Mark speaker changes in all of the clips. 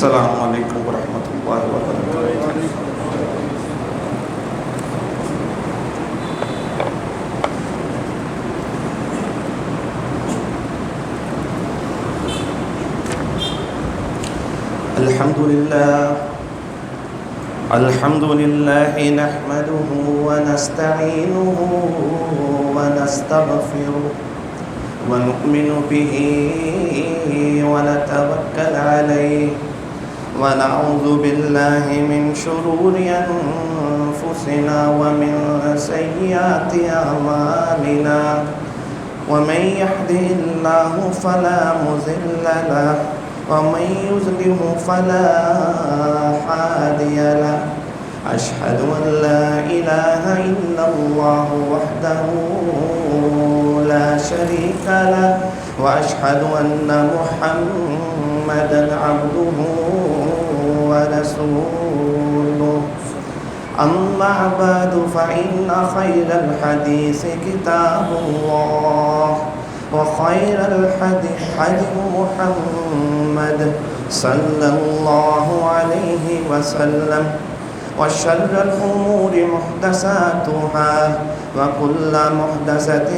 Speaker 1: السلام علیکم ورحمۃ اللہ وبرکاتہ۔ الحمد للہ نحمده ونستعینه ونستغفره ونؤمن به ونتوکل علیہ ونعوذ باللہ من شرور انفسنا ومن سیئات اعمالنا ومن يهده الله فلا مضل له ومن يضلل فلا هادي له أشهد أن لا إله إلا الله وحده لا شريك له وأشهد أن محمدا عبده ورسوله أما بعد فإن خير الحديث كتاب الله وخير الحدي حدي محمد صلى الله عليه وسلم وشر الأمور محدثاتها وكل محدثة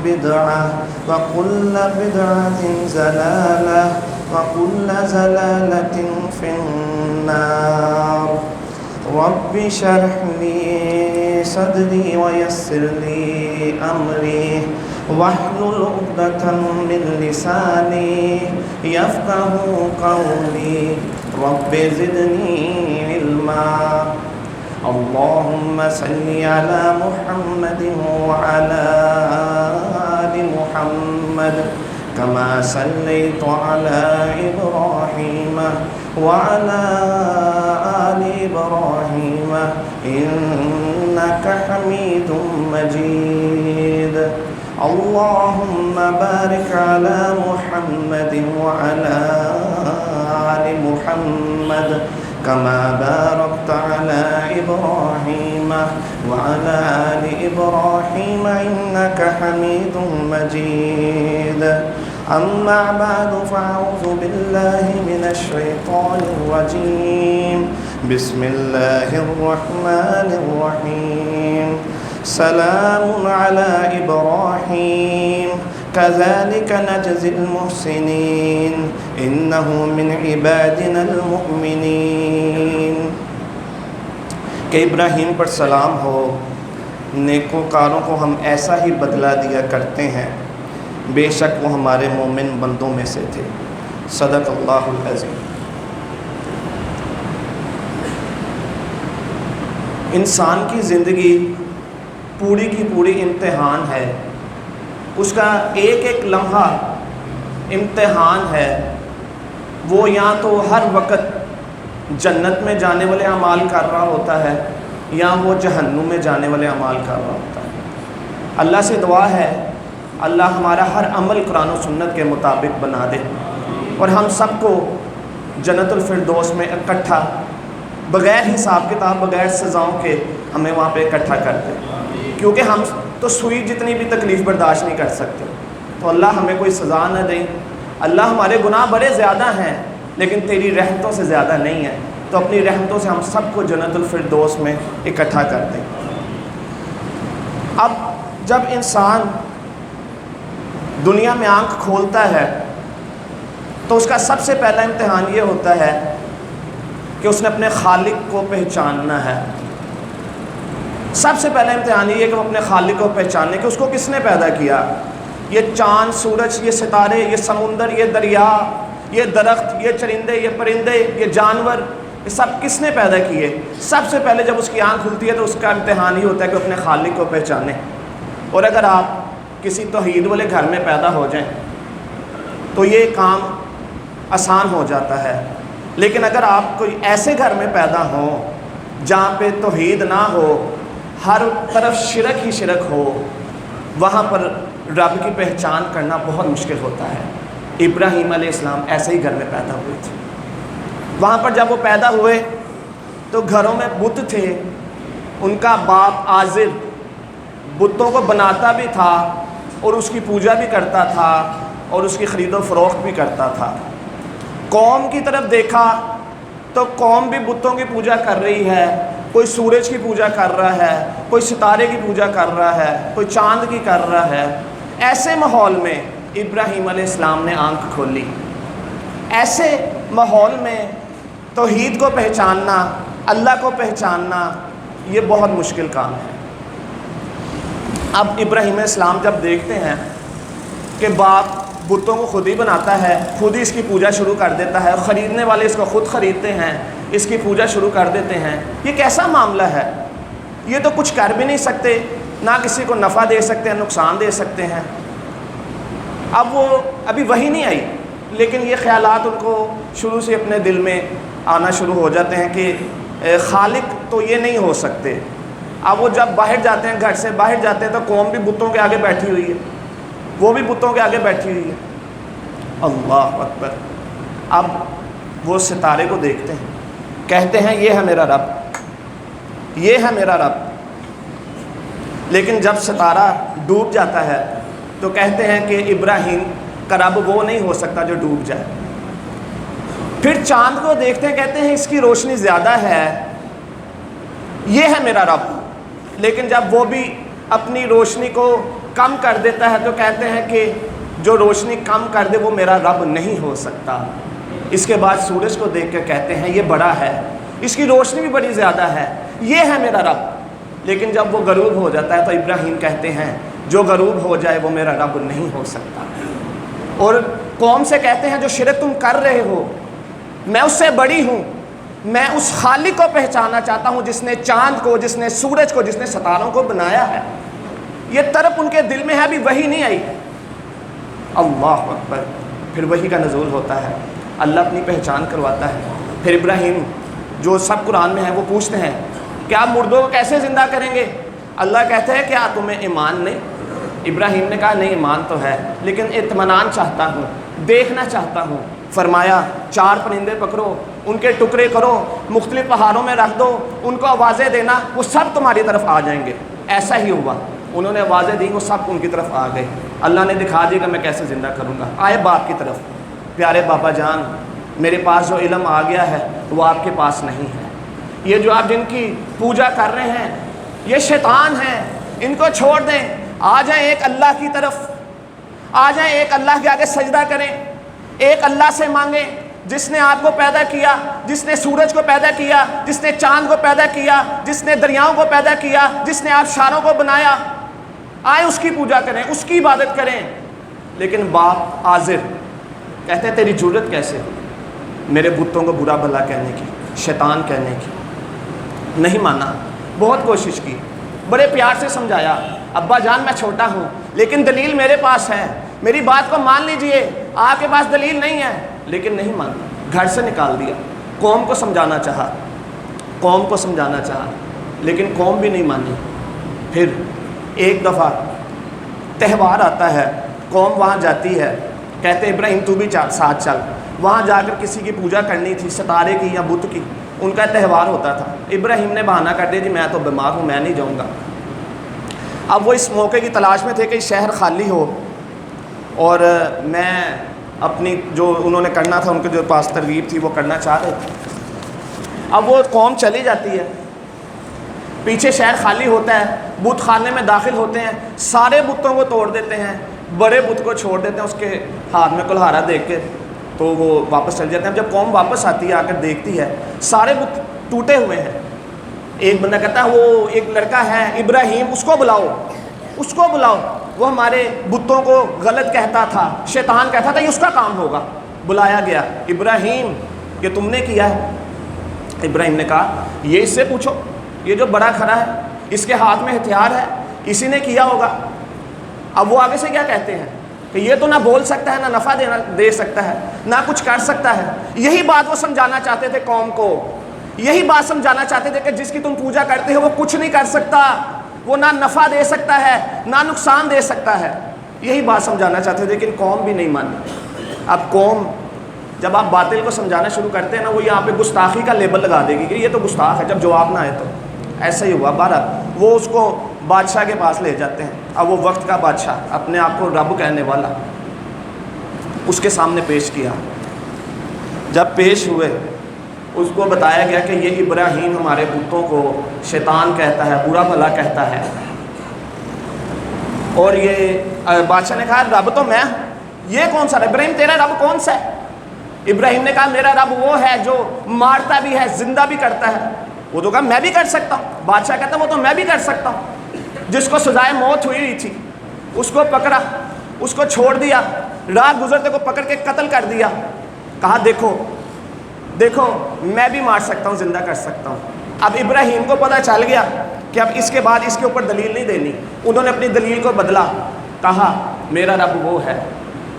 Speaker 1: بدعة وكل بدعة ضلالة وكل ضلالة في النار رب اشرح لي صدري ويسر لي أمري واحلل عقدة من لساني يفقهوا قولي رب زدني علما اللهم صل على محمد وعلى آل محمد كما صليت على إبراهيم وعلى آل إبراهيم إنك حميد مجيد اللهم بارك على محمد وعلى آل محمد كما باركت على إبراهيم وعلى آل إبراهيم إنك حميد مجيد أما بعد فأعوذ بالله من الشيطان الرجيم بسم الله الرحمن الرحيم سلام على إبراهيم كذلك نجزي المحسنين إنه من عبادنا المؤمنين کہ ابراہیم پر سلام ہو، نیکوکاروں کو ہم ایسا ہی بدلہ دیا کرتے ہیں، بے شک وہ ہمارے مومن بندوں میں سے تھے۔ صدق اللہ العظیم۔ انسان کی زندگی پوری کی پوری امتحان ہے، اس کا ایک ایک لمحہ امتحان ہے۔ وہ یا تو ہر وقت جنت میں جانے والے اعمال کر رہا ہوتا ہے یا وہ جہنم میں جانے والے اعمال کر رہا ہوتا ہے۔ اللہ سے دعا ہے اللہ ہمارا ہر عمل قرآن و سنت کے مطابق بنا دے اور ہم سب کو جنت الفردوس میں اکٹھا بغیر حساب کتاب بغیر سزاؤں کے ہمیں وہاں پہ اکٹھا کر دے، کیونکہ ہم تو سوئی جتنی بھی تکلیف برداشت نہیں کر سکتے، تو اللہ ہمیں کوئی سزا نہ دیں۔ اللہ ہمارے گناہ بڑے زیادہ ہیں لیکن تیری رحمتوں سے زیادہ نہیں ہے، تو اپنی رحمتوں سے ہم سب کو جنت الفردوس میں اکٹھا کر دیں۔ اب جب انسان دنیا میں آنکھ کھولتا ہے تو اس کا سب سے پہلا امتحان یہ ہوتا ہے کہ اس نے اپنے خالق کو پہچاننا ہے۔ سب سے پہلا امتحان یہ ہے کہ وہ اپنے خالق کو پہچانے کہ اس کو کس نے پیدا کیا۔ یہ چاند، سورج، یہ ستارے، یہ سمندر، یہ دریا، یہ درخت، یہ چرندے، یہ پرندے، یہ جانور، یہ سب کس نے پیدا کیے۔ سب سے پہلے جب اس کی آنکھ کھلتی ہے تو اس کا امتحان ہی ہوتا ہے کہ اپنے خالق کو پہچانے۔ اور اگر آپ کسی توحید والے گھر میں پیدا ہو جائیں تو یہ کام آسان ہو جاتا ہے، لیکن اگر آپ کوئی ایسے گھر میں پیدا ہوں جہاں پہ توحید نہ ہو، ہر طرف شرک ہی شرک ہو، وہاں پر رب کی پہچان کرنا بہت مشکل ہوتا ہے۔ ابراہیم علیہ السلام ایسے ہی گھر میں پیدا ہوئے تھے۔ وہاں پر جب وہ پیدا ہوئے تو گھروں میں بت تھے، ان کا باپ آزر بتوں کو بناتا بھی تھا اور اس کی پوجا بھی کرتا تھا اور اس کی خرید و فروخت بھی کرتا تھا۔ قوم کی طرف دیکھا تو قوم بھی بتوں کی پوجا کر رہی ہے، کوئی سورج کی پوجا کر رہا ہے، کوئی ستارے کی پوجا کر رہا ہے، کوئی چاند کی کر رہا ہے۔ ایسے ماحول میں ابراہیم علیہ السلام نے آنکھ کھولی۔ ایسے ماحول میں توحید کو پہچاننا، اللہ کو پہچاننا، یہ بہت مشکل کام ہے۔ اب ابراہیم علیہ السلام جب دیکھتے ہیں کہ باپ بتوں کو خود ہی بناتا ہے، خود ہی اس کی پوجا شروع کر دیتا ہے، خریدنے والے اس کو خود خریدتے ہیں، اس کی پوجا شروع کر دیتے ہیں، یہ کیسا معاملہ ہے؟ یہ تو کچھ کر بھی نہیں سکتے، نہ کسی کو نفع دے سکتے ہیں، نقصان دے سکتے ہیں۔ اب وہ ابھی وحی نہیں آئی، لیکن یہ خیالات ان کو شروع سے اپنے دل میں آنا شروع ہو جاتے ہیں کہ خالق تو یہ نہیں ہو سکتے۔ اب وہ جب باہر جاتے ہیں، گھر سے باہر جاتے ہیں، تو قوم بھی بتوں کے آگے بیٹھی ہوئی ہے، وہ بھی بتوں کے آگے بیٹھی ہوئی ہے۔ اللہ اکبر۔ اب وہ ستارے کو دیکھتے ہیں، کہتے ہیں یہ ہے میرا رب، یہ ہے میرا رب۔ لیکن جب ستارہ ڈوب جاتا ہے تو کہتے ہیں کہ ابراہیم کا رب وہ نہیں ہو سکتا جو ڈوب جائے۔ پھر چاند کو دیکھتے ہیں، کہتے ہیں اس کی روشنی زیادہ ہے، یہ ہے میرا رب۔ لیکن جب وہ بھی اپنی روشنی کو کم کر دیتا ہے تو کہتے ہیں کہ جو روشنی کم کر دے وہ میرا رب نہیں ہو سکتا۔ اس کے بعد سورج کو دیکھ کے کہتے ہیں یہ بڑا ہے، اس کی روشنی بھی بڑی زیادہ ہے، یہ ہے میرا رب۔ لیکن جب وہ غروب ہو جاتا ہے تو ابراہیم کہتے ہیں جو غروب ہو جائے وہ میرا رب نہیں ہو سکتا۔ اور قوم سے کہتے ہیں جو شرک تم کر رہے ہو میں اس سے بڑی ہوں، میں اس خالق کو پہچاننا چاہتا ہوں جس نے چاند کو، جس نے سورج کو، جس نے ستاروں کو بنایا ہے۔ یہ طرف ان کے دل میں ہے، ابھی وحی نہیں آئی۔ اللہ اکبر۔ پھر وحی کا نزول ہوتا ہے، اللہ اپنی پہچان کرواتا ہے۔ پھر ابراہیم جو سب قرآن میں ہے وہ پوچھتے ہیں کہ آپ مردوں کو کیسے زندہ کریں گے؟ اللہ کہتے ہیں کیا تمہیں ایمان نہیں؟ ابراہیم نے کہا نہیں، ایمان تو ہے لیکن اطمینان چاہتا ہوں، دیکھنا چاہتا ہوں۔ فرمایا 4 پرندے پکڑو، ان کے ٹکڑے کرو، مختلف پہاڑوں میں رکھ دو، ان کو آوازیں دینا، وہ سب تمہاری طرف آ جائیں گے۔ ایسا ہی ہوا، انہوں نے آوازیں دی، وہ سب ان کی طرف آ گئے۔ اللہ نے دکھا دیا کہ میں کیسے زندہ کروں گا۔ آئے باپ کی طرف، پیارے بابا جان میرے پاس جو علم آ گیا ہے وہ آپ کے پاس نہیں ہے۔ یہ جو آپ جن کی پوجا کر رہے ہیں یہ شیطان ہیں، ان کو چھوڑ دیں، آ جائیں ایک اللہ کی طرف، آ جائیں ایک اللہ کے آگے سجدہ کریں، ایک اللہ سے مانگیں جس نے آپ کو پیدا کیا، جس نے سورج کو پیدا کیا، جس نے چاند کو پیدا کیا، جس نے دریاؤں کو پیدا کیا، جس نے آبشاروں کو بنایا۔ آئیں اس کی پوجا کریں، اس کی عبادت کریں۔ لیکن باپ عازر کہتے ہیں تیری جرت کیسے میرے بتوں کو برا بھلا کہنے کی، شیطان کہنے کی؟ نہیں مانا، بہت کوشش کی، بڑے پیار سے سمجھایا، ابا جان میں چھوٹا ہوں لیکن دلیل میرے پاس ہے، میری بات کو مان لیجئے، آپ کے پاس دلیل نہیں ہے، لیکن نہیں مانا، گھر سے نکال دیا۔ قوم کو سمجھانا چاہا، قوم کو سمجھانا چاہا، لیکن قوم بھی نہیں مانی۔ پھر ایک دفعہ تہوار آتا ہے، قوم وہاں جاتی ہے، کہتے ابراہیم تو بھی ساتھ چل۔ وہاں جا کر کسی کی پوجا کرنی تھی، ستارے کی یا بت کی، ان کا تہوار ہوتا تھا۔ ابراہیم نے بہانہ کر دیا جی میں تو بیمار ہوں، میں نہیں جاؤں گا۔ اب وہ اس موقع کی تلاش میں تھے کہ شہر خالی ہو اور میں اپنی جو انہوں نے کرنا تھا، ان کے جو پاس ترغیب تھی وہ کرنا چاہ رہے تھے۔ اب وہ قوم چلی جاتی ہے، پیچھے شہر خالی ہوتا ہے، بت خانے میں داخل ہوتے ہیں، سارے بتوں کو توڑ دیتے ہیں، بڑے بت کو چھوڑ دیتے ہیں، اس کے ہاتھ میں کلہارا دیکھ کے تو وہ واپس چل جاتے ہیں۔ جب قوم واپس آتی ہے، آ کر دیکھتی ہے سارے بت ٹوٹے ہوئے ہیں۔ ایک بندہ کہتا ہے وہ ایک لڑکا ہے ابراہیم، اس کو بلاؤ، اس کو بلاؤ، وہ ہمارے بتوں کو غلط کہتا تھا، شیطان کہتا تھا، یہ اس کا کام ہوگا۔ بلایا گیا، ابراہیم یہ تم نے کیا ہے؟ ابراہیم نے کہا یہ اس سے پوچھو، یہ جو بڑا کھڑا ہے اس کے ہاتھ میں ہتھیار ہے، اسی نے کیا ہوگا۔ اب وہ آگے سے کیا کہتے ہیں کہ یہ تو نہ بول سکتا ہے، نہ نفع دے سکتا ہے، نہ کچھ کر سکتا ہے۔ یہی بات وہ سمجھانا چاہتے تھے قوم کو، یہی بات سمجھانا چاہتے تھے کہ جس کی تم پوجا کرتے ہو وہ کچھ نہیں کر سکتا، وہ نہ نفع دے سکتا ہے نہ نقصان دے سکتا ہے۔ یہی بات سمجھانا چاہتے تھے، لیکن قوم بھی نہیں مانی۔ اب قوم جب آپ باطل کو سمجھانا شروع کرتے ہیں نا، وہ یہاں پہ گستاخی کا لیبل لگا دے گی کہ یہ تو گستاخ ہے، جب جواب نہ آئے تو۔ ایسا ہی ہوا، بہرحال وہ اس کو بادشاہ کے پاس لے جاتے ہیں۔ اب وہ وقت کا بادشاہ، اپنے آپ کو رب کہنے والا، اس کے سامنے پیش کیا۔ جب پیش ہوئے اس کو بتایا گیا کہ یہ ابراہیم ہمارے بتوں کو شیطان کہتا ہے، برا بھلا کہتا ہے، اور یہ بادشاہ نے کہا رب تو میں، یہ کون سا رب؟ ابراہیم تیرا رب کون سا ہے؟ ابراہیم نے کہا میرا رب وہ ہے جو مارتا بھی ہے، زندہ بھی کرتا ہے۔ وہ تو کہا میں بھی کر سکتا ہوں۔ بادشاہ کہتا وہ تو میں بھی کر سکتا ہوں۔ جس کو سزائے موت ہوئی تھی اس کو پکڑا، اس کو چھوڑ دیا، راہ گزرتے کو پکڑ کے قتل کر دیا، کہا دیکھو دیکھو میں بھی مار سکتا ہوں، زندہ کر سکتا ہوں۔ اب ابراہیم کو پتہ چل گیا کہ اب اس کے بعد اس کے اوپر دلیل نہیں دینی۔ انہوں نے اپنی دلیل کو بدلا، کہا میرا رب وہ ہے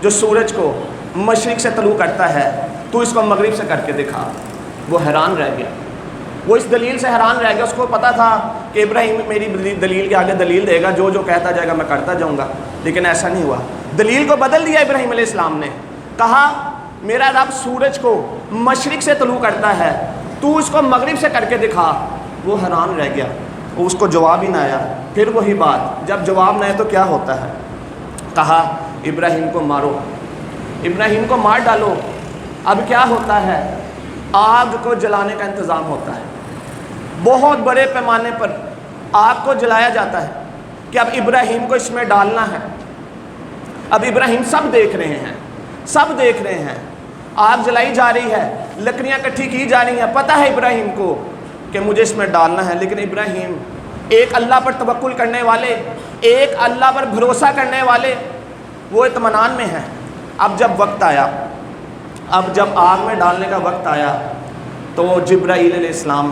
Speaker 1: جو سورج کو مشرق سے طلوع کرتا ہے، تو اس کو مغرب سے کر کے دکھا۔ وہ حیران رہ گیا، وہ اس دلیل سے حیران رہ گیا۔ اس کو پتا تھا کہ ابراہیم میری دلیل کے آگے دلیل دے گا، جو جو کہتا جائے گا میں کرتا جاؤں گا، لیکن ایسا نہیں ہوا۔ دلیل کو بدل دیا ابراہیم علیہ السلام نے، کہا میرا رب سورج کو مشرق سے طلوع کرتا ہے، تو اس کو مغرب سے کر کے دکھا۔ وہ حیران رہ گیا، اس کو جواب ہی نہ آیا۔ پھر وہی بات، جب جواب نہ آئے تو کیا ہوتا ہے؟ کہا ابراہیم کو مارو، ابراہیم کو مار ڈالو۔ اب کیا ہوتا ہے؟ آگ کو جلانے کا انتظام ہوتا ہے، بہت بڑے پیمانے پر آگ کو جلایا جاتا ہے کہ اب ابراہیم کو اس میں ڈالنا ہے۔ اب ابراہیم سب دیکھ رہے ہیں، سب دیکھ رہے ہیں، آگ جلائی جا رہی ہے، لکڑیاں اکٹھی کی جا رہی ہیں، پتہ ہے ابراہیم کو کہ مجھے اس میں ڈالنا ہے، لیکن ابراہیم ایک اللہ پر توکل کرنے والے، ایک اللہ پر بھروسہ کرنے والے، وہ اطمینان میں ہیں۔ اب جب وقت آیا، اب جب آگ میں ڈالنے کا وقت آیا تو جبرائیل علیہ السلام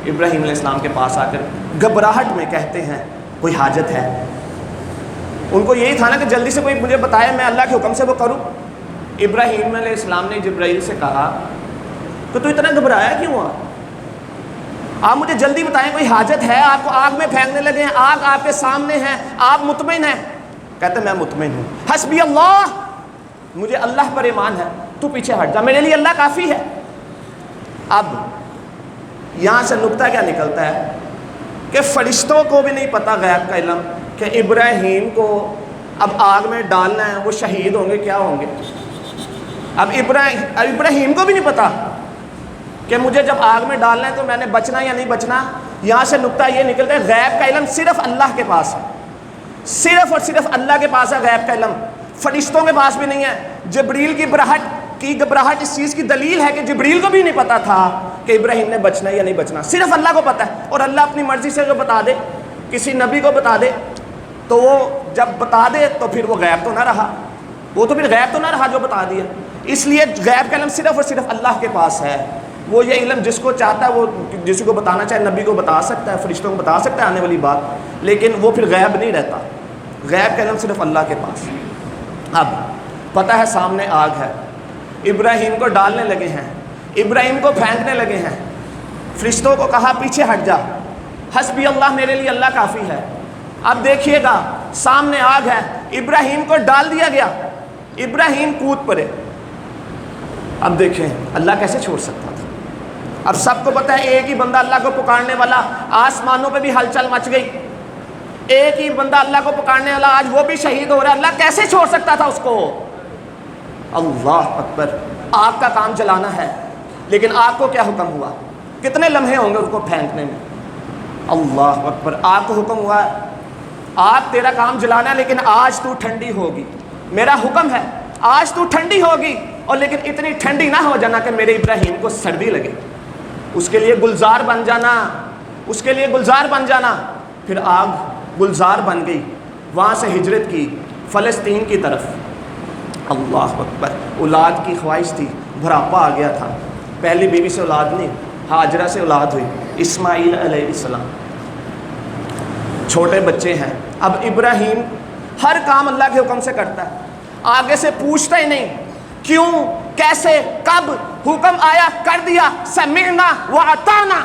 Speaker 1: ابراہیم علیہ السلام کے پاس آ کر گھبراہٹ میں کہتے ہیں کوئی حاجت ہے؟ ان کو یہی تھا نا کہ جلدی سے کوئی مجھے بتائے میں اللہ کے حکم سے وہ کروں۔ ابراہیم علیہ السلام نے جبرائیل سے کہا کہ تو اتنا گھبرایا کیوں ہوا؟ آپ مجھے جلدی بتائیں، کوئی حاجت ہے؟ آپ کو آگ میں پھینکنے لگے ہیں، آگ آپ کے سامنے ہے، آپ مطمئن ہیں؟ کہتے میں مطمئن ہوں، حسبی اللہ، مجھے اللہ پر ایمان ہے، تو پیچھے ہٹ جا، میرے لیے اللہ کافی ہے۔ اب یہاں سے نکتہ کیا نکلتا ہے کہ فرشتوں کو بھی نہیں پتہ غیب کا علم کہ ابراہیم کو اب آگ میں ڈالنا ہے، وہ شہید ہوں گے کیا ہوں گے۔ اب ابراہیم کو بھی نہیں پتہ کہ مجھے جب آگ میں ڈالنا ہے تو میں نے بچنا یا نہیں بچنا۔ یہاں سے نکتہ یہ نکلتا ہے غیب کا علم صرف اللہ کے پاس ہے، صرف اور صرف اللہ کے پاس ہے غیب کا علم، فرشتوں کے پاس بھی نہیں ہے۔ جبریل کی گھبراہٹ اس چیز کی دلیل ہے کہ جبریل کو بھی نہیں پتا تھا کہ ابراہیم نے بچنا یا نہیں بچنا، صرف اللہ کو پتہ ہے۔ اور اللہ اپنی مرضی سے جو بتا دے، کسی نبی کو بتا دے تو وہ جب بتا دے تو پھر وہ غیب تو نہ رہا، وہ تو پھر غیب تو نہ رہا جو بتا دیا۔ اس لیے غیب کا علم صرف اور صرف اللہ کے پاس ہے۔ وہ یہ علم جس کو چاہتا ہے وہ جس کو بتانا چاہے نبی کو بتا سکتا ہے، فرشتوں کو بتا سکتا ہے آنے والی بات، لیکن وہ پھر غیب نہیں رہتا۔ غیب کا علم صرف اللہ کے پاس۔ اب پتہ ہے سامنے آگ ہے، ابراہیم کو ڈالنے لگے ہیں، ابراہیم کو پھینکنے لگے ہیں۔ فرشتوں کو کہا پیچھے ہٹ جا، حسبی اللہ، میرے لیے اللہ کافی ہے۔ اب دیکھیے گا سامنے آگ ہے، ابراہیم کو ڈال دیا گیا، ابراہیم کود پڑے۔ اب دیکھیں اللہ کیسے چھوڑ سکتا تھا؟ اب سب کو پتہ ہے ایک ہی بندہ اللہ کو پکارنے والا، آسمانوں پہ بھی ہلچل مچ گئی، ایک ہی بندہ اللہ کو پکارنے والا آج وہ بھی شہید ہو رہا ہے، اللہ کیسے چھوڑ سکتا تھا اس کو؟ اللہ اکبر، آگ کا کام چلانا ہے، لیکن آگ کو کیا حکم ہوا؟ کتنے لمحے ہوں گے اس کو پھینکنے میں؟ اللہ اکبر، آگ کو حکم ہوا ہے آگ تیرا کام جلانا ہے، لیکن آج تو ٹھنڈی ہوگی، میرا حکم ہے آج تو ٹھنڈی ہوگی، اور لیکن اتنی ٹھنڈی نہ ہو جانا کہ میرے ابراہیم کو سردی لگے، اس کے لیے گلزار بن جانا، اس کے لیے گلزار بن جانا۔ پھر آگ گلزار بن گئی، وہاں سے ہجرت کی فلسطین کی طرف۔ اللہ اکبر، اولاد کی خواہش تھی، بڑھاپا آ گیا تھا، پہلی بیوی سے اولاد نہیں، ہاجرہ سے اولاد ہوئی، اسماعیل علیہ السلام، چھوٹے بچے ہیں۔ اب ابراہیم ہر کام اللہ کے حکم سے کرتا ہے، آگے سے پوچھتا ہی نہیں کیوں، کیسے، کب، حکم آیا کر دیا، سمعنا واطعنا،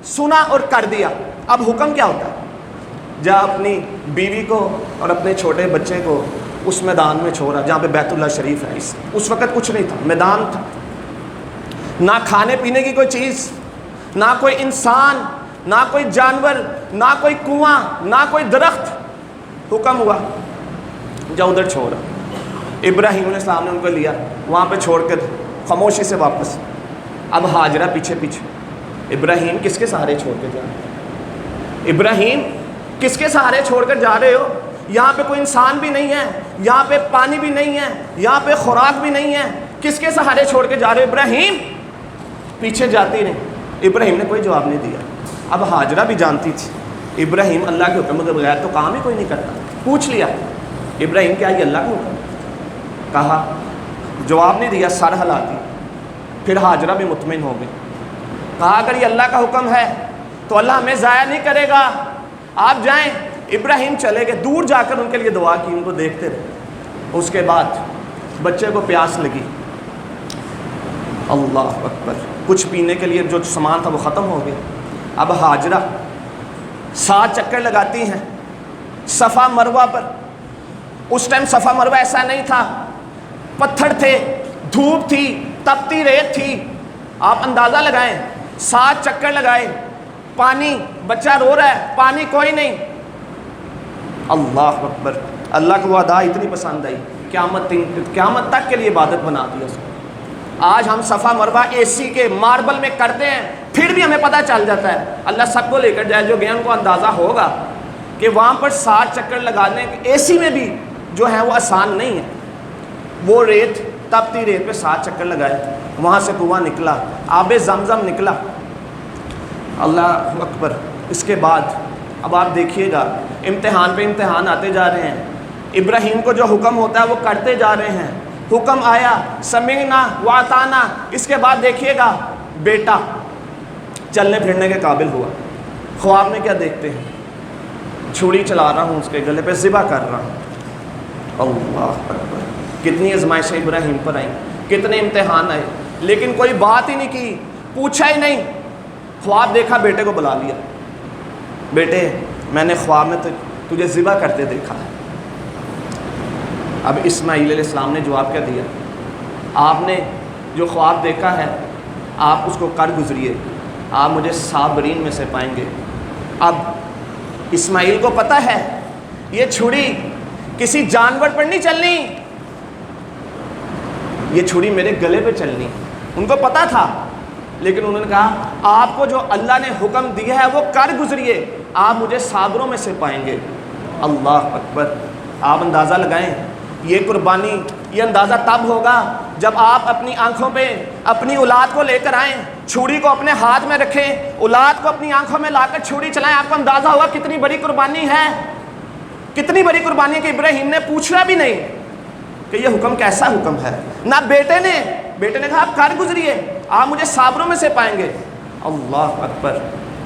Speaker 1: سنا اور کر دیا۔ اب حکم کیا ہوتا ہے؟ جا اپنی بیوی کو اور اپنے چھوٹے بچے کو اس میدان میں چھوڑا جہاں پہ بیت اللہ شریف ہے۔ اس وقت کچھ نہیں تھا، میدان تھا، نہ کھانے پینے کی کوئی چیز، نہ کوئی انسان، نہ کوئی جانور، نہ کوئی کنواں، نہ کوئی درخت۔ حکم ہوا جا ادھر چھوڑا۔ ابراہیم علیہ السلام نے ان کو لیا، وہاں پہ چھوڑ کر خاموشی سے واپس اب ہاجرہ پیچھے پیچھے، ابراہیم کس کے سہارے چھوڑ کے جا رہے ہیں؟ ابراہیم کس کے سہارے چھوڑ کر جا رہے ہو؟ یہاں پہ کوئی انسان بھی نہیں ہے، یہاں پہ پانی بھی نہیں ہے، یہاں پہ خوراک بھی نہیں ہے، کس کے سہارے چھوڑ کے جا رہے ہو؟ ابراہیم پیچھے جاتی رہی۔ ابراہیم نے کوئی جواب نہیں دیا۔ اب ہاجرہ بھی جانتی تھی ابراہیم اللہ کے حکم کے بغیر تو کام ہی کوئی نہیں کرتا۔ پوچھ لیا ابراہیم کیا یہ اللہ کا حکم؟ کہا، جواب نہیں دیا، سر ہلا دی۔ پھر ہاجرہ بھی مطمئن ہو گئی، کہا اگر یہ اللہ کا حکم ہے تو اللہ ہمیں ضائع نہیں کرے گا، آپ جائیں۔ ابراہیم چلے گئے، دور جا کر ان کے لیے دعا کی، ان کو دیکھتے رہے۔ اس کے بعد بچے کو پیاس لگی، اللہ اکبر، کچھ پینے کے لیے جو سامان تھا وہ ختم ہو گیا۔ اب ہاجرہ 7 چکر لگاتی ہیں صفا مروہ پر۔ اس ٹائم صفا مروہ ایسا نہیں تھا، پتھر تھے، دھوپ تھی، تپتی ریت تھی۔ آپ اندازہ لگائیں، 7 چکر لگائے، پانی، بچہ رو رہا ہے، پانی کوئی نہیں۔ اللہ اکبر، اللہ کو وہ ادا اتنی پسند آئی، قیامت تک کے لیے عبادت بنا دی اس کو۔ آج ہم صفا مروہ اے سی کے ماربل میں کرتے ہیں، پھر بھی ہمیں پتہ چل جاتا ہے۔ اللہ سب کو لے کر جائے، جو گئے ان کو اندازہ ہوگا کہ وہاں پر 7 چکر لگانے اے سی میں بھی جو ہے وہ آسان نہیں ہے۔ وہ ریت، تپتی ریت پہ 7 چکر لگائے، وہاں سے کنواں نکلا، آب زمزم نکلا۔ اللہ اکبر۔ اس کے بعد اب آپ دیکھیے گا امتحان پہ امتحان آتے جا رہے ہیں۔ ابراہیم کو جو حکم ہوتا ہے وہ کرتے جا رہے ہیں۔ حکم آیا، سمعنا واطعنا۔ اس کے بعد دیکھیے گا بیٹا چلنے پھرنے کے قابل ہوا۔ خواب میں کیا دیکھتے ہیں؟ چھری چلا رہا ہوں، اس کے گلے پہ ذبح کر رہا ہوں۔ اللہ اکبر، کتنی آزمائشیں ابراہیم پر آئیں، کتنے امتحان آئے، لیکن کوئی بات ہی نہیں کی، پوچھا ہی نہیں۔ خواب دیکھا، بیٹے کو بلا لیا، بیٹے میں نے خواب میں تجھے ذبح کرتے دیکھا ہے۔ اب اسماعیل علیہ السلام نے جواب کیا دیا؟ آپ نے جو خواب دیکھا ہے آپ اس کو کر گزریے، آپ مجھے صابرین میں سے پائیں گے۔ اب اسماعیل کو پتہ ہے یہ چھری کسی جانور پر نہیں چلنی، یہ چھری میرے گلے پہ چلنی، ان کو پتہ تھا۔ لیکن انہوں نے کہا آپ کو جو اللہ نے حکم دیا ہے وہ کر گزریے، آپ مجھے صابروں میں سے پائیں گے۔ اللہ اکبر۔ آپ اندازہ لگائیں، یہ قربانی، یہ اندازہ تب ہوگا جب آپ اپنی آنکھوں پہ اپنی اولاد کو لے کر آئیں، چھری کو اپنے ہاتھ میں رکھیں، اولاد کو اپنی آنکھوں میں لا کر چھری چلائیں، آپ کو اندازہ ہوگا کتنی بڑی قربانی ہے، کتنی بڑی قربانی ہے کہ ابراہیم نے پوچھنا بھی نہیں کہ یہ حکم کیسا حکم ہے۔ نہ بیٹے نے کہا آپ کر گزریے، آپ مجھے صابروں میں سے پائیں گے۔ اللہ اکبر۔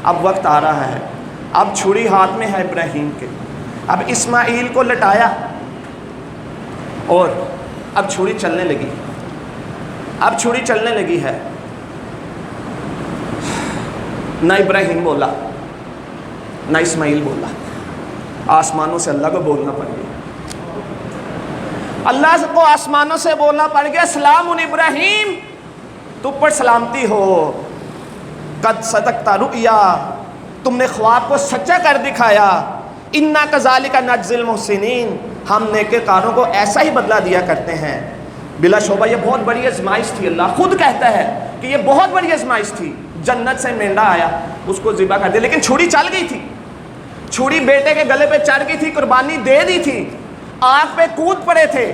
Speaker 1: اب وقت آ رہا ہے، اب چھری ہاتھ میں ہے ابراہیم کے، اب اسماعیل کو لٹایا اور اب چھری چلنے لگی، اب چھری چلنے لگی ہے۔ نہ ابراہیم بولا نہ اسماعیل بولا، آسمانوں سے اللہ کو بولنا پڑ گیا، اللہ کو آسمانوں سے بولنا پڑ گیا، سلام ابراہیم، تو پر سلامتی ہو، قد صدقت رؤیا، تم نے خواب کو سچا کر دکھایا، انا کذالک نجزی المحسنین، ہم نیک کاروں کو ایسا ہی بدلہ دیا کرتے ہیں۔ بلا شبہ یہ بہت بڑی آزمائش تھی، اللہ خود کہتا ہے کہ یہ بہت بڑی آزمائش تھی۔ جنت سے مینڈا آیا، اس کو ذبح کر دیا، لیکن چھری چل گئی تھی، چھری بیٹے کے گلے پہ چڑھ گئی تھی، قربانی دے دی تھی، آنکھ پہ کود پڑے تھے،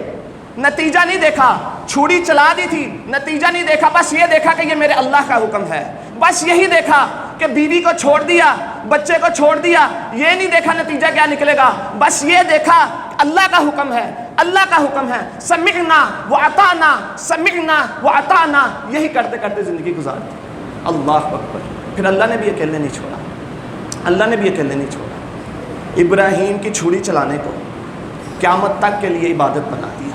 Speaker 1: نتیجہ نہیں دیکھا، چھری چلا دی تھی، نتیجہ نہیں دیکھا، بس یہ دیکھا کہ یہ میرے اللہ کا حکم ہے، بس یہی دیکھا کہ بیوی کو چھوڑ دیا، بچے کو چھوڑ دیا، یہ نہیں دیکھا نتیجہ کیا نکلے گا، بس یہ دیکھا اللہ کا حکم ہے، اللہ کا حکم ہے، سمعنا واطعنا، سمعنا واطعنا، یہی کرتے کرتے زندگی گزار دی۔ اللہ اکبر۔ پھر اللہ نے بھی اکیلے نہیں چھوڑا، اللہ نے بھی اکیلے نہیں چھوڑا، ابراہیم کی چھری چلانے کو قیامت تک کے لیے عبادت بنا دیا،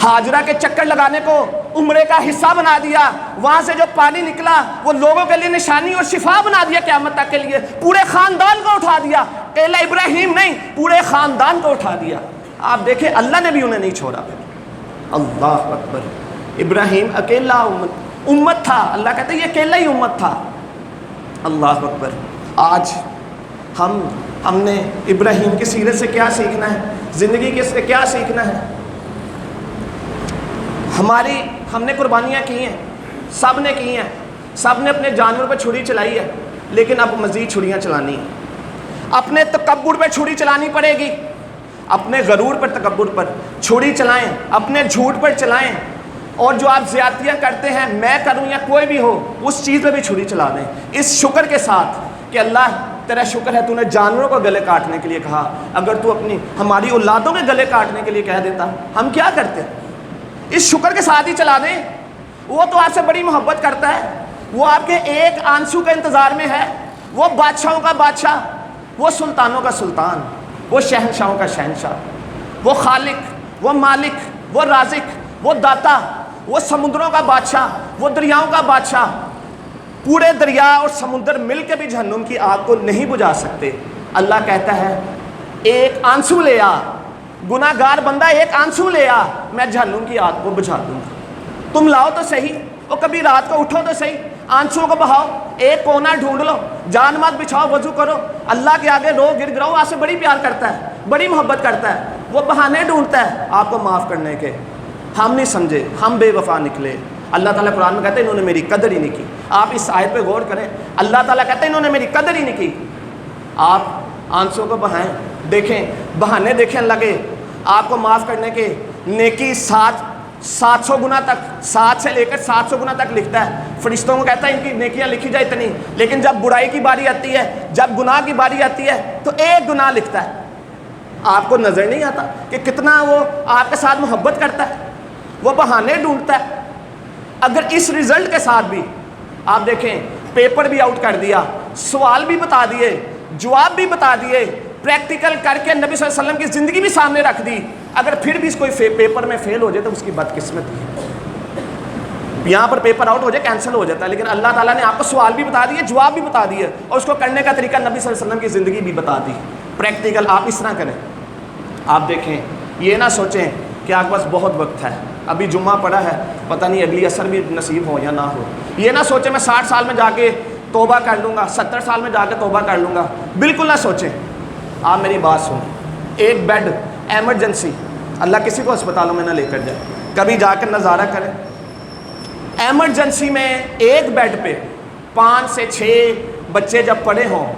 Speaker 1: ہاجرہ کے چکر لگانے کو عمرے کا حصہ بنا دیا، وہاں سے جو پانی نکلا وہ لوگوں کے لیے نشانی اور شفا بنا دیا، قیامت تک کے لیے پورے خاندان کو اٹھا دیا، اکیلا ابراہیم نہیں، پورے خاندان کو اٹھا دیا۔ آپ دیکھیں اللہ نے بھی انہیں نہیں چھوڑا۔ پھر اللہ اکبر، ابراہیم اکیلا امت تھا، اللہ کہتا ہے یہ اکیلا ہی امت تھا۔ اللہ اکبر۔ آج ہم نے ابراہیم کی سیرت سے کیا سیکھنا ہے، زندگی کے سے کیا سیکھنا ہے؟ ہم نے قربانیاں کی ہیں، سب نے کی ہیں, سب نے اپنے جانور پہ چھری چلائی ہے, لیکن اب مزید چھریاں چلانی ہیں. اپنے تکبر پہ چھری چلانی پڑے گی, اپنے غرور پر تکبر پر چھری چلائیں, اپنے جھوٹ پر چلائیں, اور جو آپ زیادتیاں کرتے ہیں, میں کروں یا کوئی بھی ہو, اس چیز پہ بھی چھری چلا دیں, اس شکر کے ساتھ کہ اللہ تیرا شکر ہے تو نے جانوروں کو گلے کاٹنے کے لیے کہا. اگر تو ہماری اولادوں کے گلے کاٹنے کے لیے کہہ دیتا, ہم کیا کرتے؟ اس شکر کے ساتھ ہی چلا دیں. وہ تو آپ سے بڑی محبت کرتا ہے, وہ آپ کے ایک آنسو کے انتظار میں ہے. وہ بادشاہوں کا بادشاہ, وہ سلطانوں کا سلطان, وہ شہنشاہوں کا شہنشاہ, وہ خالق, وہ مالک, وہ رازق, وہ داتا, وہ سمندروں کا بادشاہ, وہ دریاؤں کا بادشاہ. پورے دریا اور سمندر مل کے بھی جہنم کی آگ کو نہیں بجھا سکتے. اللہ کہتا ہے ایک آنسو لے آ, گناہ گار بندہ ایک آنسو لے آ, میں جہنم کی آگ کو بجھا دوں گا. تم لاؤ تو صحیح, اور کبھی رات کو اٹھو تو صحیح, آنسو کو بہاؤ, ایک کونا ڈھونڈ لو, جان مات بچھاؤ, وضو کرو, اللہ کے آگے رو گر گراؤ. آپ سے بڑی پیار کرتا ہے, بڑی محبت کرتا ہے. وہ بہانے ڈھونڈتا ہے آپ کو معاف کرنے کے. ہم نہیں سمجھے, ہم بے وفا نکلے. اللہ تعالیٰ قرآن میں کہتے ہیں انہوں نے میری قدر ہی نہیں کی. آپ اس آیت پہ غور کریں, اللہ تعالیٰ کہتے ہیں انہوں نے میری قدر ہی نہیں کی. آپ آنسوں کو بہائیں, دیکھیں بہانے دیکھیں اللہ کے آپ کو معاف کرنے کے. نیکی 700 گنا تک, 7 سے لے کر 700 گنا تک لکھتا ہے. فرشتوں کو کہتا ہے ان کی نیکیاں لکھی جائے اتنی, لیکن جب برائی کی باری آتی ہے, جب گناہ کی باری آتی ہے, تو ایک گناہ لکھتا ہے. آپ کو نظر نہیں آتا کہ کتنا وہ آپ کے ساتھ محبت کرتا ہے. وہ بہانے ڈھونڈتا ہے. اگر اس رزلٹ کے ساتھ بھی آپ دیکھیں, پیپر بھی آؤٹ کر دیا, سوال بھی بتا دیے, جواب بھی بتا دیے, پریکٹیکل کر کے نبی صلی اللہ علیہ وسلم کی زندگی بھی سامنے رکھ دی, اگر پھر بھی کوئی پیپر میں فیل ہو جائے تو اس کی بدقسمتی ہے. یہاں پر پیپر آؤٹ ہو جائے کینسل ہو جاتا ہے, لیکن اللہ تعالیٰ نے آپ کو سوال بھی بتا دیے, جواب بھی بتا دیے, اور اس کو کرنے کا طریقہ نبی صلی اللہ علیہ وسلم کی زندگی بھی بتا دی. پریکٹیکل آپ اس طرح کریں. آپ دیکھیں, یہ نہ سوچیں کہ آپ کے پاس بہت وقت ہے, ابھی جمعہ پڑا ہے, پتہ نہیں اگلی عصر بھی نصیب ہو یا نہ ہو. یہ نہ سوچیں میں 60 سال میں جا کے توبہ کر لوں گا, 70 سال میں جا کے توبہ کر لوں گا. بالکل نہ سوچیں. آپ میری بات سنیں, ایک بیڈ ایمرجنسی, اللہ کسی کو اسپتالوں میں نہ لے کر جائے, کبھی جا کر نظارہ کریں. ایمرجنسی میں ایک بیڈ پہ 5 سے 6 بچے جب پڑے ہوں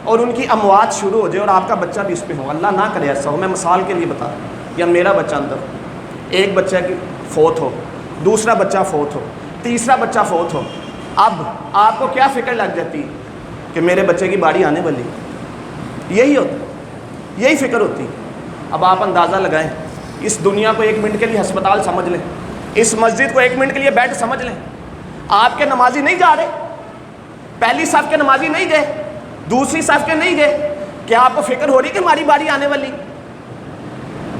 Speaker 1: اور ان کی اموات شروع ہو جائے اور آپ کا بچہ بھی اس پہ ہو, اللہ نہ کرے ایسا ہو, میں مثال کے لیے بتا رہا ہوں, یا میرا بچہ اندر, ایک بچہ کی فوت ہو, دوسرا بچہ فوت ہو, تیسرا بچہ فوت ہو. اب آپ کو کیا فکر لگ جاتی کہ میرے بچے کی باری آنے والی؟ یہی ہوتا, یہی فکر ہوتی. اب آپ اندازہ لگائیں, اس دنیا کو 1 منٹ کے لیے ہسپتال سمجھ لیں, اس مسجد کو 1 منٹ کے لیے بیڈ سمجھ لیں. آپ کے نمازی نہیں جا رہے, پہلی صف کے نمازی نہیں گئے, دوسری صف کے نہیں گئے, کیا آپ کو فکر ہو رہی کہ ہماری باری آنے والی؟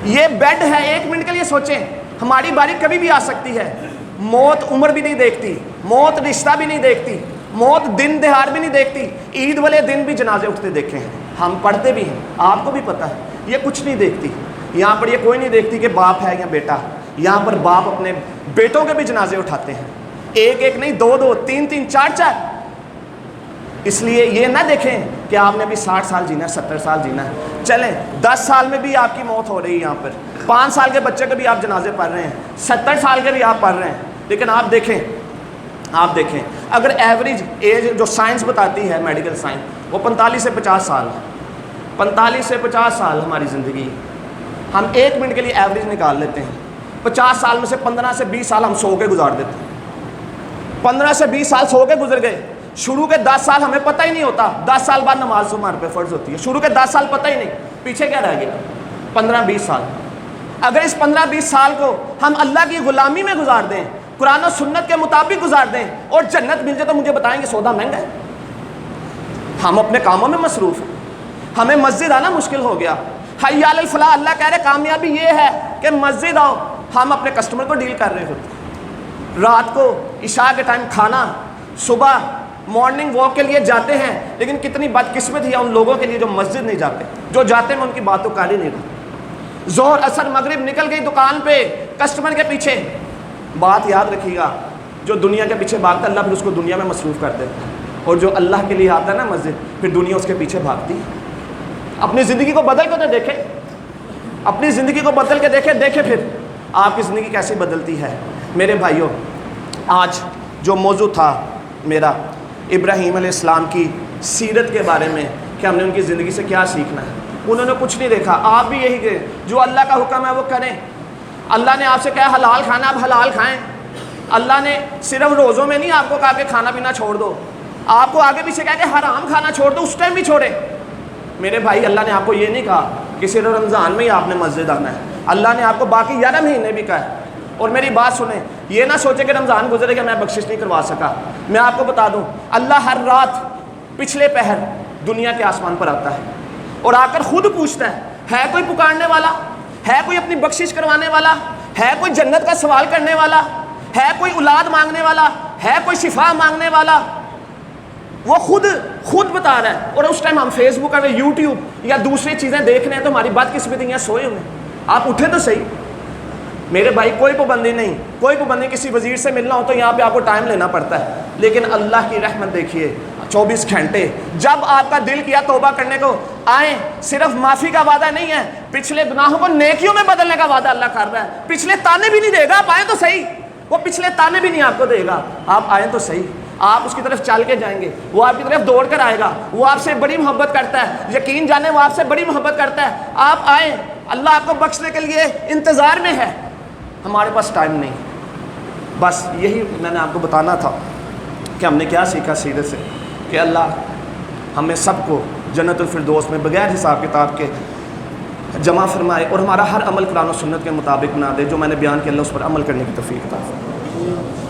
Speaker 1: یہ بیڈ ہے, 1 منٹ کے لیے سوچیں, ہماری باری کبھی بھی آ سکتی ہے. موت عمر بھی نہیں دیکھتی, موت رشتہ بھی نہیں دیکھتی, موت دن دہار بھی نہیں دیکھتی. عید والے دن بھی جنازے اٹھتے دیکھے ہیں, ہم پڑھتے بھی ہیں, آپ کو بھی پتہ ہے. یہ کچھ نہیں دیکھتی. یہاں پر یہ کوئی نہیں دیکھتی کہ باپ ہے یا بیٹا. یہاں پر باپ اپنے بیٹوں کے بھی جنازے اٹھاتے ہیں, 1 نہیں 2 3 4. اس لیے یہ نہ دیکھیں کہ آپ نے ابھی 60 سال جینا ہے, 70 سال جینا ہے. چلیں 10 سال میں بھی آپ کی موت ہو رہی ہے, یہاں پر 5 سال کے بچے کے بھی آپ جنازے پڑھ رہے ہیں, 70 سال کے بھی آپ پڑھ رہے ہیں. لیکن آپ دیکھیں اگر ایوریج ایج جو سائنس بتاتی ہے, میڈیکل سائنس, وہ 45 سے 50 سال ہے. 45 سے 50 سال ہماری زندگی, ہم 1 منٹ کے لیے ایوریج نکال لیتے ہیں. 50 سال میں سے 15 سے 20 سال ہم سو کے گزار دیتے ہیں. 15 سے 20 سال سو کے گزر گئے. شروع کے 10 سال ہمیں پتہ ہی نہیں ہوتا, 10 سال بعد نماز ہمارے پہ فرض ہوتی ہے. شروع کے 10 سال پتہ ہی نہیں, پیچھے کیا رہ گیا؟ 15-20 سال. اگر اس 15-20 سال کو ہم اللہ کی غلامی میں گزار دیں, قرآن و سنت کے مطابق گزار دیں, اور جنت مل جائے, تو مجھے بتائیں گے سودا مہنگا ہے. ہم اپنے کاموں میں مصروف ہیں, ہمیں مسجد آنا مشکل ہو گیا. حی علی الفلاح, اللہ کہہ رہے کامیابی یہ ہے کہ مسجد آؤ. ہم اپنے کسٹمر کو ڈیل کر رہے ہوتے ہیں, رات کو عشاء کے ٹائم کھانا, صبح مارننگ واک کے لیے جاتے ہیں, لیکن کتنی بدقسمت ہے ان لوگوں کے لیے جو مسجد نہیں جاتے. جو جاتے ہیں میں ان کی بات تو کر ہی نہیں رہا. ظہر عصر مغرب نکل گئی دکان پہ کسٹمر کے پیچھے. بات یاد رکھیے گا, جو دنیا کے پیچھے بھاگتا ہے اللہ پھر اس کو دنیا میں مصروف کر دیتا ہے, اور جو اللہ کے لیے آتا ہے نا مسجد, پھر دنیا اس کے پیچھے بھاگتی ہے. اپنی زندگی کو بدل کے تو دیکھیں, اپنی زندگی کو بدل کے دیکھیں پھر آپ کی زندگی کیسے بدلتی ہے. میرے بھائیوں, آج جو موضوع تھا میرا ابراہیم علیہ السلام کی سیرت کے بارے میں کہ ہم نے ان کی زندگی سے کیا سیکھنا ہے. انہوں نے کچھ نہیں دیکھا. آپ بھی یہی کریں, جو اللہ کا حکم ہے وہ کریں. اللہ نے آپ سے کہا حلال کھانا, آپ حلال کھائیں. اللہ نے صرف روزوں میں نہیں آپ کو کہا کہ کھانا پینا چھوڑ دو, آپ کو آگے پیچھے کہا کہ حرام کھانا چھوڑ دو, اس ٹائم بھی چھوڑے. میرے بھائی, اللہ نے آپ کو یہ نہیں کہا کہ صرف رمضان میں ہی آپ نے مسجد آنا ہے. اللہ نے آپ کو باقی 11 مہینے بھی کہا ہے. اور میری بات سنیں, یہ نہ سوچے کہ رمضان گزرے کہ میں بخشش نہیں کروا سکا. میں آپ کو بتا دوں, اللہ ہر رات پچھلے پہر دنیا کے آسمان پر آتا ہے اور آ کر خود پوچھتا ہے کوئی پکارنے والا, ہے کوئی اپنی بخشش کروانے والا, ہے کوئی جنت کا سوال کرنے والا, ہے کوئی اولاد مانگنے والا, ہے کوئی شفا مانگنے والا. وہ خود بتا رہا ہے. اور اس ٹائم ہم فیس بک اور یوٹیوب یا دوسری چیزیں دیکھ رہے ہیں تو ہماری بدقسمتی سوئے ہوئے ہیں. آپ اٹھے تو صحیح. میرے بھائی, کوئی پابندی نہیں, کوئی پابندی. کسی وزیر سے ملنا ہو تو یہاں پہ آپ کو ٹائم لینا پڑتا ہے, لیکن اللہ کی رحمت دیکھیے 24 گھنٹے. جب آپ کا دل کیا توبہ کرنے کو, آئیں. صرف معافی کا وعدہ نہیں ہے, پچھلے گناہوں کو نیکیوں میں بدلنے کا وعدہ اللہ کر رہا ہے. پچھلے تانے بھی نہیں دے گا, آپ آئیں تو صحیح. وہ پچھلے تانے بھی نہیں آپ کو دے گا, آپ آئیں تو صحیح. آپ اس کی طرف چل کے جائیں گے, وہ آپ کی طرف دوڑ کر آئے گا. وہ آپ سے بڑی محبت کرتا ہے, یقین جانے وہ آپ سے بڑی محبت کرتا ہے. آپ آئیں, اللہ آپ کو بخشنے کے لیے انتظار میں ہے. ہمارے پاس ٹائم نہیں. بس یہی میں نے آپ کو بتانا تھا کہ ہم نے کیا سیکھا سیرت سے, کہ اللہ ہمیں سب کو جنت الفردوس میں بغیر حساب کتاب کے جمع فرمائے اور ہمارا ہر عمل قرآن و سنت کے مطابق بنا دے. جو میں نے بیان کیا اللہ اس پر عمل کرنے کی توفیق عطا فرمائے.